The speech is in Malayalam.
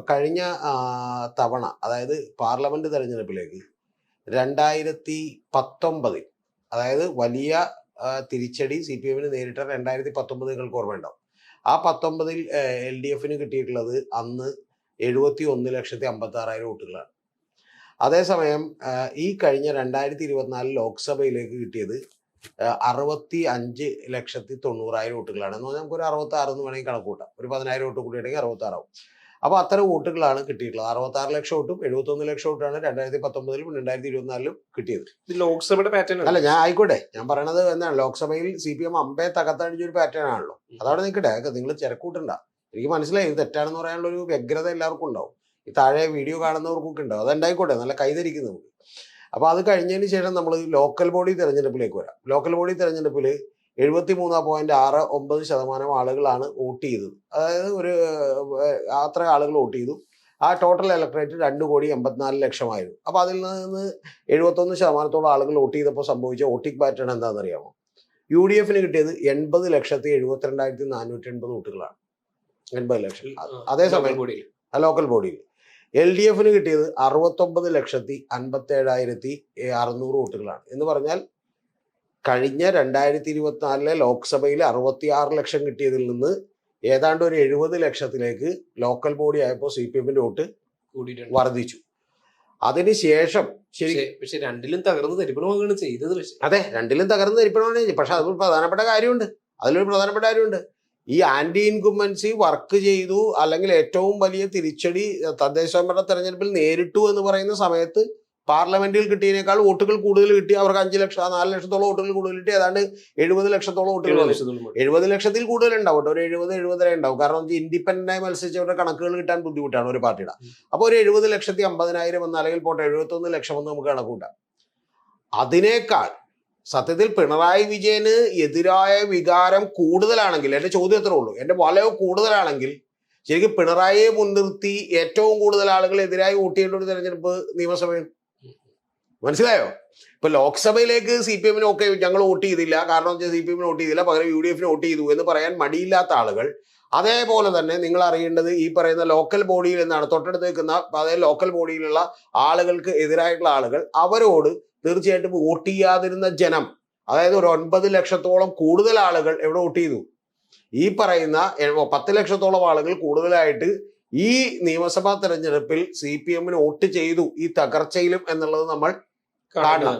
കഴിഞ്ഞ തവണ അതായത് പാർലമെന്റ് തെരഞ്ഞെടുപ്പിലേക്ക് 2019 അതായത് വലിയ തിരിച്ചടി CPM നേരിട്ട 2019 നിങ്ങൾക്ക് ഓർമ്മയുണ്ടാവും. ആ 19 LDF കിട്ടിയിട്ടുള്ളത് അന്ന് 71,56,000 വോട്ടുകളാണ്. അതേസമയം ഈ കഴിഞ്ഞ 2024 ലോക്സഭയിലേക്ക് കിട്ടിയത് 65,90,000 വോട്ടുകളാണ്. എന്ന് പറഞ്ഞാൽ നമുക്കൊരു 66 എന്ന് വേണമെങ്കിൽ കണക്ക് കൂട്ടാം. ഒരു 10,000 വോട്ട് കൂടി ഉണ്ടെങ്കിൽ 66 ആവും. അപ്പോൾ അത്തരം വോട്ടുകളാണ് കിട്ടിയിട്ടുള്ളത്. 66 ലക്ഷം വോട്ടും 71 ലക്ഷം വോട്ടാണ് 2019 2024 കിട്ടിയത്. ലോക്സഭയുടെ പാറ്റേൺ അല്ല, ഞാൻ ആയിക്കോട്ടെ, ഞാൻ പറയണത് എന്താണ്, ലോക്സഭയിൽ CPM അമ്പേ തകർത്തടിച്ചൊരു പാറ്റേൺ ആണല്ലോ. അതവിടെ നിൽക്കട്ടെ, നിങ്ങൾ ചിരക്കൂട്ടണ്ട. എനിക്ക് മനസ്സിലായി ഇത് തെറ്റാണെന്ന് പറയാനുള്ള ഒരു വ്യഗ്രത എല്ലാവർക്കും ഉണ്ടാവും. ഈ താഴെ വീഡിയോ കാണുന്നവർക്കൊക്കെ ഉണ്ടാവും. അതുണ്ടായിക്കോട്ടെ, നല്ല കൈധരിക്കും നമുക്ക്. അപ്പോൾ അത് കഴിഞ്ഞതിന് ശേഷം നമ്മൾ ലോക്കൽ ബോഡി തെരഞ്ഞെടുപ്പിലേക്ക് വരാം. ലോക്കൽ ബോഡി തെരഞ്ഞെടുപ്പിൽ 73.69% ആളുകളാണ് വോട്ട് ചെയ്തത്. അതായത് ഒരു അത്ര ആളുകൾ വോട്ട് ചെയ്തു. ആ ടോട്ടൽ ഇലക്ട്രേറ്റ് 2,84,00,000 അപ്പോൾ അതിൽ നിന്ന് 71% ആളുകൾ വോട്ട് ചെയ്തപ്പോൾ സംഭവിച്ച വോട്ടിംഗ് പാറ്റേൺ എന്താണെന്നറിയാമോ? UDF കിട്ടിയത് 80,72,480 വോട്ടുകളാണ്. 80 ലക്ഷം. അതേസമയം ലോക്കൽ ബോഡിയിൽ LDF കിട്ടിയത് 69,57,600 വോട്ടുകളാണ്. എന്ന് പറഞ്ഞാൽ കഴിഞ്ഞ 2024 ലോക്സഭയിൽ 66 ലക്ഷം കിട്ടിയതിൽ നിന്ന് ഏതാണ്ട് ഒരു 70 ലക്ഷത്തിലേക്ക് ലോക്കൽ ബോഡി ആയപ്പോൾ CPM വോട്ട് വർദ്ധിച്ചു. അതിനുശേഷം പക്ഷെ രണ്ടിലും തകർന്ന് തരിപ്പണമാണ് ചെയ്തത്. അതെ, രണ്ടിലും തകർന്ന് തരിപ്പണമാണ്. പക്ഷെ അതിലൊരു പ്രധാനപ്പെട്ട കാര്യമുണ്ട്. ഈ ആന്റി ഇൻകുംബൻസി വർക്ക് ചെയ്തു, അല്ലെങ്കിൽ ഏറ്റവും വലിയ തിരിച്ചടി തദ്ദേശ സ്വയംഭരണ തെരഞ്ഞെടുപ്പിൽ നേരിട്ടു എന്ന് പറയുന്ന സമയത്ത് പാർലമെന്റിൽ കിട്ടിയതിനേക്കാൾ വോട്ടുകൾ കൂടുതൽ കിട്ടി. അവർക്ക് 4 ലക്ഷത്തോളം വോട്ടുകൾ കൂടുതൽ കിട്ടി. ഏതാണ്ട് 70 ലക്ഷത്തോളം വോട്ടുകൾ. 70 ലക്ഷത്തിൽ കൂടുതൽ ഉണ്ടാവും കേട്ടോ. ഒരു 70-70 ഉണ്ടാവും. കാരണം ഇൻഡിപെൻഡന്റായി മത്സരിച്ചവരുടെ കണക്കുകൾ കിട്ടാൻ ബുദ്ധിമുട്ടാണ് ഒരു പാർട്ടിയുടെ. അപ്പോൾ ഒരു 70,50,000 വന്ന, അല്ലെങ്കിൽ പോട്ടെ 71 ലക്ഷം എന്ന് നമുക്ക് കണക്കൂട്ടാം. അതിനേക്കാൾ സത്യത്തിൽ പിണറായി വിജയന് എതിരായ വികാരം കൂടുതലാണെങ്കിൽ, എൻ്റെ ചോദ്യം എത്ര ഉള്ളൂ, എൻ്റെ വലയോ കൂടുതലാണെങ്കിൽ ശരിക്കും പിണറായിയെ മുൻനിർത്തി ഏറ്റവും കൂടുതൽ ആളുകൾ എതിരായി വോട്ട് ചെയ്യേണ്ട ഒരു തെരഞ്ഞെടുപ്പ് നിയമസഭയിൽ. മനസ്സിലായോ? ഇപ്പൊ ലോക്സഭയിലേക്ക് CPM ഞങ്ങൾ വോട്ട് ചെയ്തില്ല, കാരണം CPM വോട്ട് ചെയ്തില്ല, പകരം UDF വോട്ട് ചെയ്തു എന്ന് പറയാൻ മടിയില്ലാത്ത ആളുകൾ. അതേപോലെ തന്നെ നിങ്ങൾ അറിയേണ്ടത് ഈ പറയുന്ന ലോക്കൽ ബോഡിയിൽ നിന്നാണ് തൊട്ടടുത്ത് നിൽക്കുന്ന, അതായത് ലോക്കൽ ബോഡിയിലുള്ള ആളുകൾക്ക് എതിരായിട്ടുള്ള ആളുകൾ, അവരോട് തീർച്ചയായിട്ടും വോട്ട് ചെയ്യാതിരുന്ന ജനം, അതായത് ഒരു 9 ലക്ഷത്തോളം കൂടുതൽ ആളുകൾ എവിടെ വോട്ട് ചെയ്തു? ഈ പറയുന്ന 10 ലക്ഷത്തോളം ആളുകൾ കൂടുതലായിട്ട് ഈ നിയമസഭാ തെരഞ്ഞെടുപ്പിൽ CPM വോട്ട് ചെയ്തു, ഈ തകർച്ചയിലും എന്നുള്ളത് നമ്മൾ കാണണം.